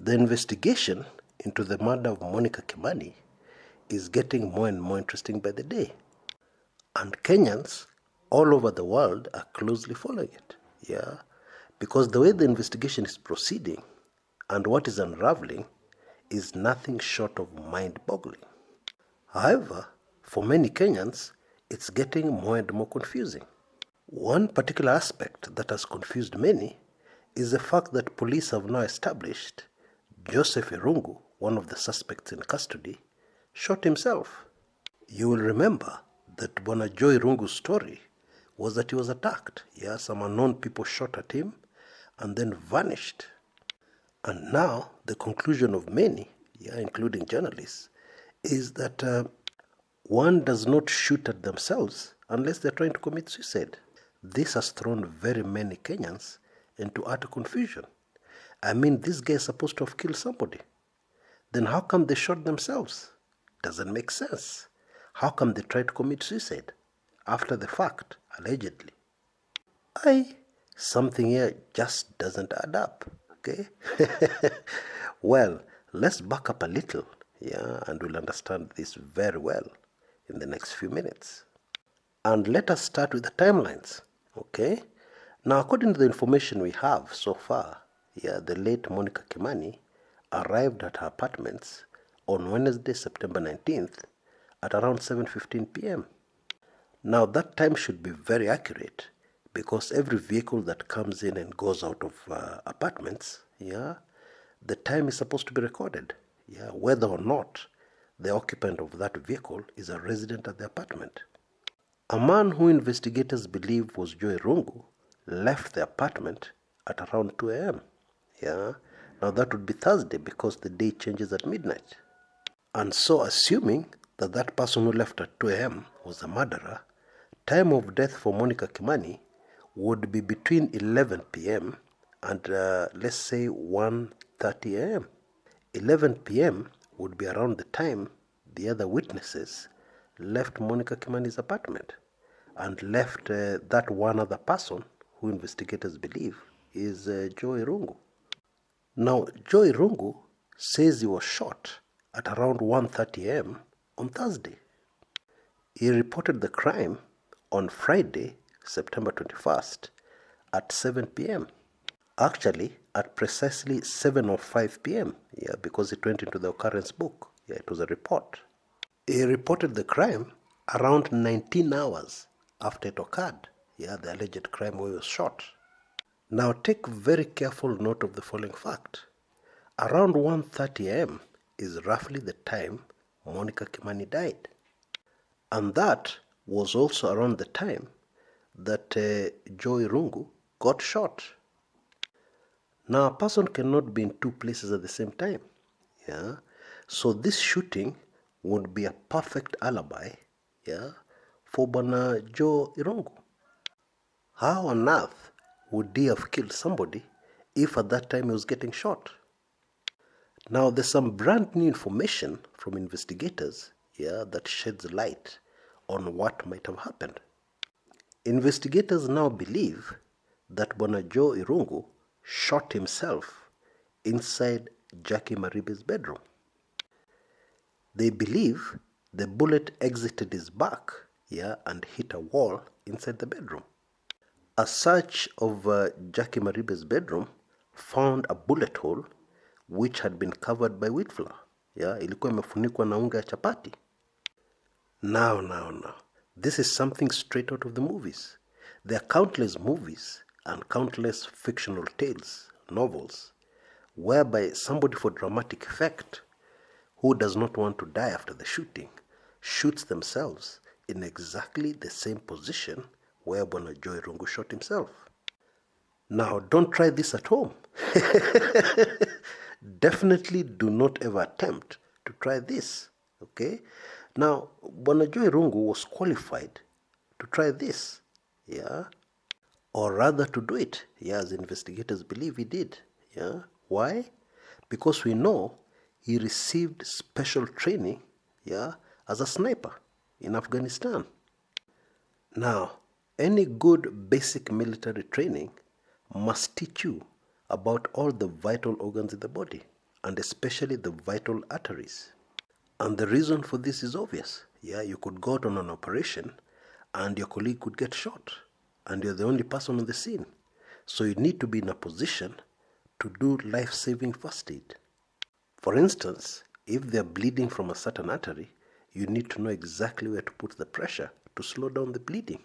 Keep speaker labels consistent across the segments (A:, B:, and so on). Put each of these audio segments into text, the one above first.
A: The investigation into the murder of Monica Kimani is getting more and more interesting by the day. And Kenyans all over the world are closely following it. Yeah, because the way the investigation is proceeding and what is unraveling is nothing short of mind-boggling. However, for many Kenyans, it's getting more and more confusing. One particular aspect that has confused many is the fact that police have now established Joseph Irungu, one of the suspects in custody, shot himself. You will remember that Bwana Joe Irungu's story was that he was attacked. Yeah, some unknown people shot at him and then vanished. And now the conclusion of many, including journalists, is that one does not shoot at themselves unless they're trying to commit suicide. This has thrown very many Kenyans into utter confusion. I mean, this guy is supposed to have killed somebody. Then how come they shot themselves? Doesn't make sense. How come they tried to commit suicide? After the fact, allegedly. Something here just doesn't add up, okay? Well, let's back up a little, and we'll understand this very well in the next few minutes. And let us start with the timelines, okay? Now, according to the information we have so far, the late Monica Kimani arrived at her apartments on Wednesday, September 19th at around 7:15 p.m. Now, that time should be very accurate because every vehicle that comes in and goes out of apartments, the time is supposed to be recorded, whether or not the occupant of that vehicle is a resident at the apartment. A man who investigators believe was Joe Irungu left the apartment at around 2 a.m. Now that would be Thursday because the day changes at midnight. And so assuming that that person who left at 2 a.m. was the murderer, time of death for Monica Kimani would be between 11 p.m. and let's say 1:30 a.m. 11 p.m. would be around the time the other witnesses left Monica Kimani's apartment and left that one other person who investigators believe is Joe Irungu. Now, Joe Irungu says he was shot at around 1:30 a.m. on Thursday. He reported the crime on Friday, September 21st at 7 p.m. Actually, at precisely 7:05 p.m. Because it went into the occurrence book. It was a report. He reported the crime around 19 hours after it occurred. The alleged crime where he was shot. Now take very careful note of the following fact. Around 1:30 a.m. is roughly the time Monica Kimani died. And that was also around the time that Joe Irungu got shot. Now a person cannot be in two places at the same time. So this shooting would be a perfect alibi for Bwana Joe Irungu. How on earth would he have killed somebody if at that time he was getting shot? Now there's some brand new information from investigators that sheds light on what might have happened. Investigators now believe that Bwana Joe Irungu shot himself inside Jackie Maribe's bedroom. They believe the bullet exited his back and hit a wall inside the bedroom. A search of Jackie Maribe's bedroom found a bullet hole which had been covered by wheat flour. Ilikuwa imefunikwa na unga ya chapati. Now. This is something straight out of the movies. There are countless movies and countless fictional tales, novels, whereby somebody for dramatic effect who does not want to die after the shooting shoots themselves in exactly the same position where Bwana Joe Irungu shot himself. Now, don't try this at home. Definitely do not ever attempt to try this, okay? Now, Bwana Joe Irungu was qualified to try this, or rather to do it, as investigators believe he did, Why? Because we know he received special training, as a sniper in Afghanistan. Now, any good basic military training must teach you about all the vital organs in the body and especially the vital arteries. And the reason for this is obvious. Yeah, you could go out on an operation and your colleague could get shot and you're the only person on the scene. So you need to be in a position to do life-saving first aid. For instance, if they're bleeding from a certain artery, you need to know exactly where to put the pressure to slow down the bleeding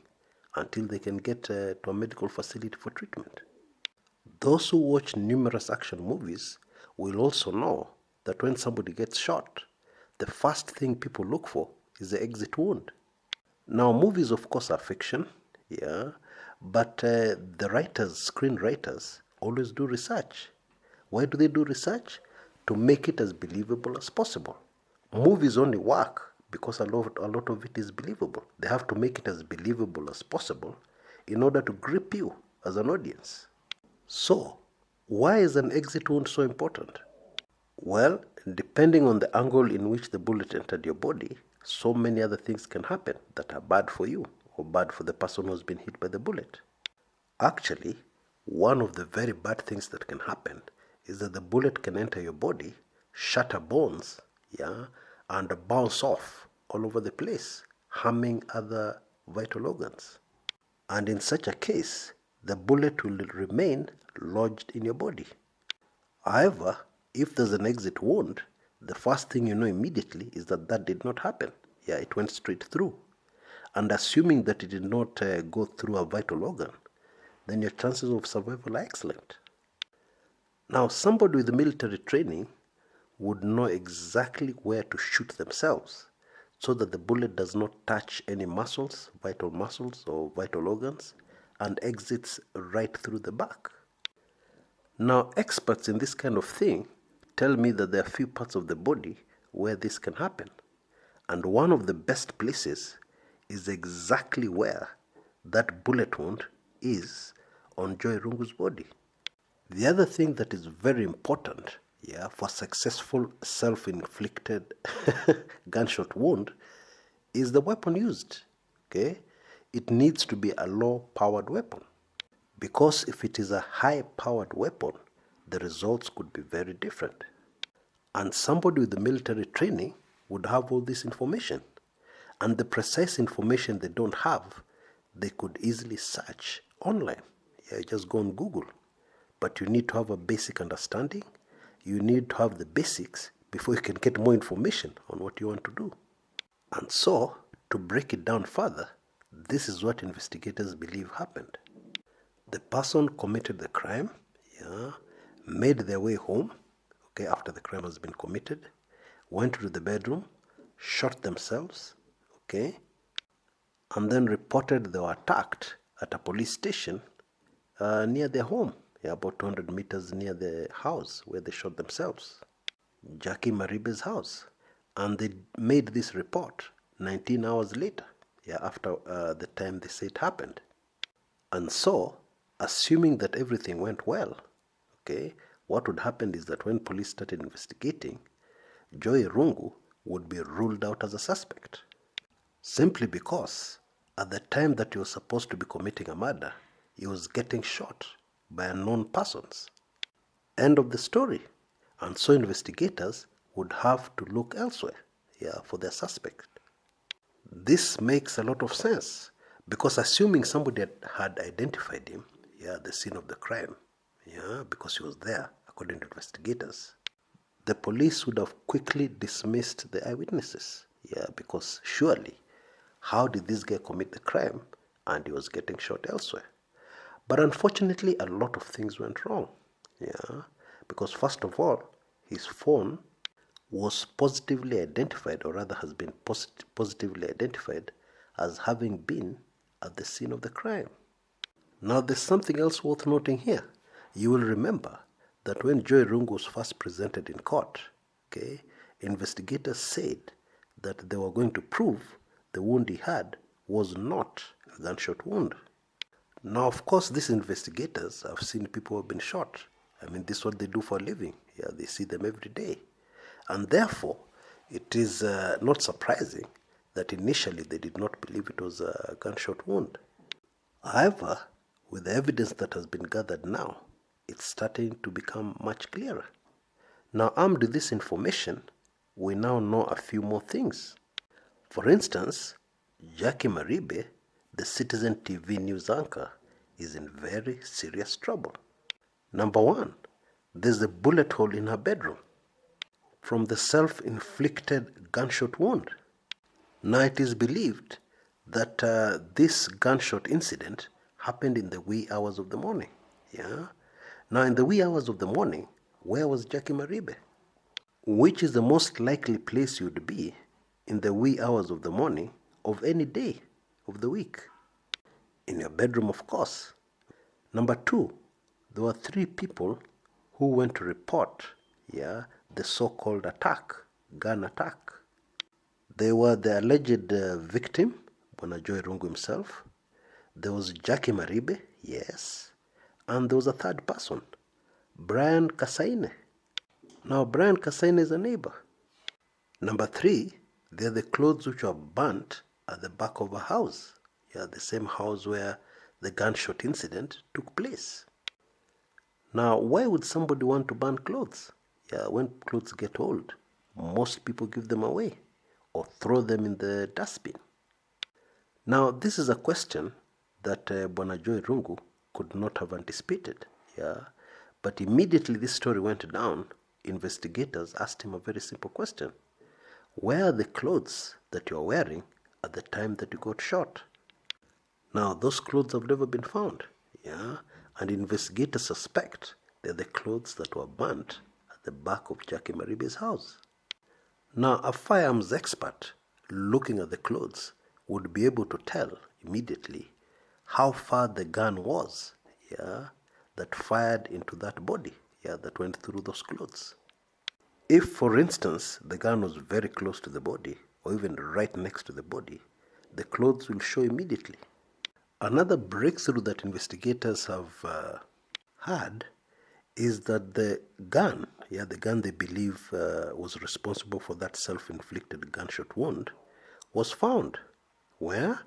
A: until they can get to a medical facility for treatment. Those who watch numerous action movies will also know that when somebody gets shot, the first thing people look for is the exit wound. Now, movies, of course, are fiction, yeah, but the screenwriters, always do research. Why do they do research? To make it as believable as possible. Movies only work because a lot of it is believable. They have to make it as believable as possible in order to grip you as an audience. So, why is an exit wound so important? Well, depending on the angle in which the bullet entered your body, so many other things can happen that are bad for you or bad for the person who's been hit by the bullet. Actually, one of the very bad things that can happen is that the bullet can enter your body, shatter bones, yeah, and bounce off all over the place, harming other vital organs. And in such a case, the bullet will remain lodged in your body. However, if there's an exit wound, the first thing you know immediately is that that did not happen. Yeah, it went straight through. And assuming that it did not go through a vital organ, then your chances of survival are excellent. Now, somebody with military training would know exactly where to shoot themselves so that the bullet does not touch any muscles or vital organs, and exits right through the back. Now, experts in this kind of thing tell me that there are few parts of the body where this can happen. And one of the best places is exactly where that bullet wound is on Joy Rungu's body. The other thing that is very important, yeah, for successful self-inflicted gunshot wound is the weapon used. Okay? It needs to be a low-powered weapon. Because if it is a high-powered weapon, the results could be very different. And somebody with the military training would have all this information. And the precise information they don't have, they could easily search online. Yeah, just go on Google. But you need to have a basic understanding. You need to have the basics before you can get more information on what you want to do. And so, to break it down further, this is what investigators believe happened. The person committed the crime, yeah, made their way home, okay, after the crime has been committed, went to the bedroom, shot themselves, okay, and then reported they were attacked at a police station near their home, yeah, about 200 meters near the house where they shot themselves, Jackie Maribe's house. And they made this report 19 hours later, yeah, after the time they say it happened. And so, assuming that everything went well, okay, what would happen is that when police started investigating, Joy Rungu would be ruled out as a suspect. Simply because at the time that he was supposed to be committing a murder, he was getting shot by unknown persons. End of the story. And so investigators would have to look elsewhere, yeah, for their suspect. This makes a lot of sense because assuming somebody had identified him, yeah, at the scene of the crime, yeah, because he was there, according to investigators, the police would have quickly dismissed the eyewitnesses, yeah, because surely, how did this guy commit the crime and he was getting shot elsewhere? But unfortunately, a lot of things went wrong, yeah, because first of all, his phone was positively identified, or rather has been positively identified as having been at the scene of the crime. Now, there's something else worth noting here. You will remember that when Joy Rungu was first presented in court, okay, investigators said that they were going to prove the wound he had was not a gunshot wound. Now, of course, these investigators have seen people who have been shot. I mean, this is what they do for a living. Yeah, they see them every day. And therefore, it is not surprising that initially they did not believe it was a gunshot wound. However, with the evidence that has been gathered now, it's starting to become much clearer. Now, armed with this information, we now know a few more things. For instance, Jackie Maribe, the Citizen TV news anchor, is in very serious trouble. Number one, there's a bullet hole in her bedroom from the self-inflicted gunshot wound. Now, it is believed that this gunshot incident happened in the wee hours of the morning. Yeah. Now, in the wee hours of the morning, where was Jackie Maribe? Which is the most likely place you'd be in the wee hours of the morning of any day of the week? In your bedroom, of course. Number two, there were 3 people who went to report, the so-called attack, gun attack. They were the alleged victim, Bwana Joy Rungu himself. There was Jackie Maribe, yes. And there was a third person, Brian Kasaine. Now, Brian Kasaine is a neighbor. Number 3, they're the clothes which were burnt at the back of a house. The same house where the gunshot incident took place. Now, why would somebody want to burn clothes? When clothes get old, most people give them away or throw them in the dustbin. Now, this is a question that Bwana Joy Rungu could not have anticipated. But immediately this story went down, investigators asked him a very simple question. Where are the clothes that you are wearing at the time that you got shot? Now, those clothes have never been found. And investigators suspect they're the clothes that were burnt at the back of Jackie Maribe's house. Now, a firearms expert looking at the clothes would be able to tell immediately how far the gun was, that fired into that body, that went through those clothes. If, for instance, the gun was very close to the body, or even right next to the body, the clothes will show immediately. Another breakthrough that investigators have had is that the gun, the gun they believe was responsible for that self-inflicted gunshot wound, was found. Where?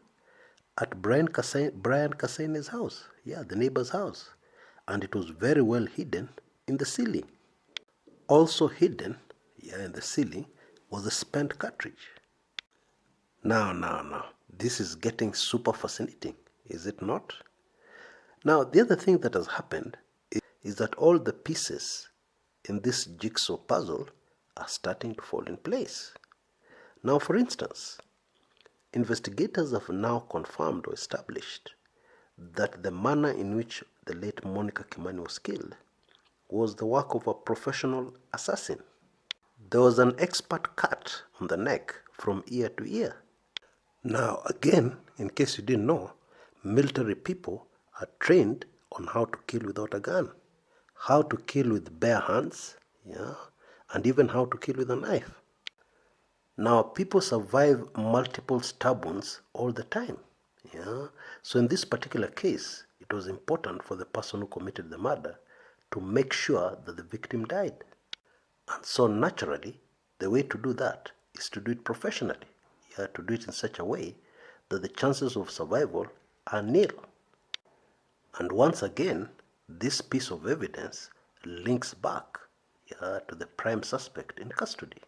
A: At Brian Kasaine's house, the neighbor's house. And it was very well hidden in the ceiling. Also hidden, in the ceiling, was a spent cartridge. Now, this is getting super fascinating, is it not? Now, the other thing that has happened is that all the pieces in this jigsaw puzzle are starting to fall in place. Now, for instance, investigators have now confirmed or established that the manner in which the late Monica Kimani was killed was the work of a professional assassin. There was an expert cut on the neck from ear to ear. Now, again, in case you didn't know, military people are trained on how to kill without a gun, how to kill with bare hands, and even how to kill with a knife. Now, people survive multiple stab wounds all the time. So in this particular case, it was important for the person who committed the murder to make sure that the victim died. And so naturally, the way to do that is to do it professionally. To do it in such a way that the chances of survival are nil. And once again, this piece of evidence links back to the prime suspect in custody.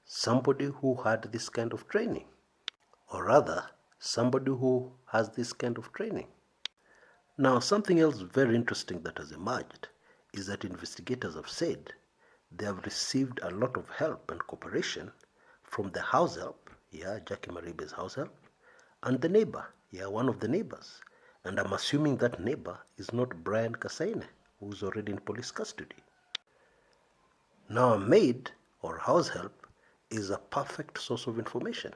A: Somebody who had this kind of training. Or rather, somebody who has this kind of training. Now, something else very interesting that has emerged is that investigators have said they have received a lot of help and cooperation from the house help, Jackie Maribe's house help, and the neighbor, one of the neighbors. And I'm assuming that neighbor is not Brian Kasaine, who's already in police custody. Now, a maid or house help is a perfect source of information.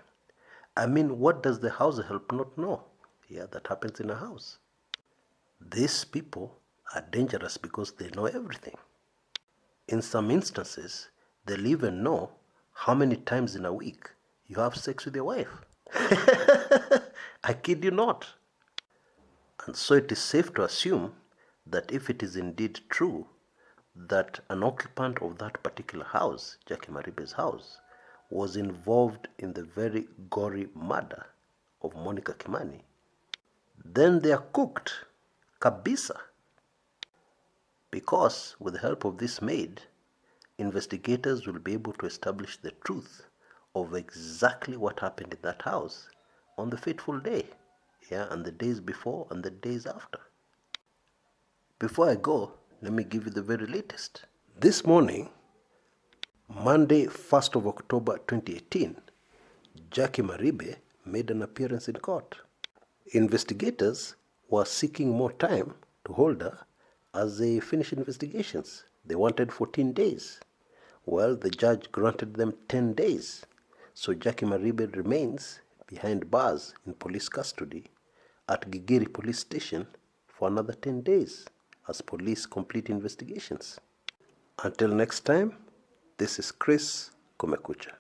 A: I mean, what does the house help not know? That happens in a house. These people are dangerous because they know everything. In some instances, they'll even know how many times in a week you have sex with your wife. I kid you not. And so it is safe to assume that if it is indeed true that an occupant of that particular house, Jackie Maribe's house, was involved in the very gory murder of Monica Kimani, then they are cooked, kabisa. Because with the help of this maid, investigators will be able to establish the truth of exactly what happened in that house on the fateful day, and the days before and the days after. Before I go, let me give you the very latest. This morning, Monday, 1st of October 2018, Jackie Maribe made an appearance in court. Investigators were seeking more time to hold her as they finished investigations. They wanted 14 days. Well, the judge granted them 10 days. So Jackie Maribe remains behind bars in police custody at Gigiri police station for another 10 days as police complete investigations. Until next time, this is Kshs, Kumekucha.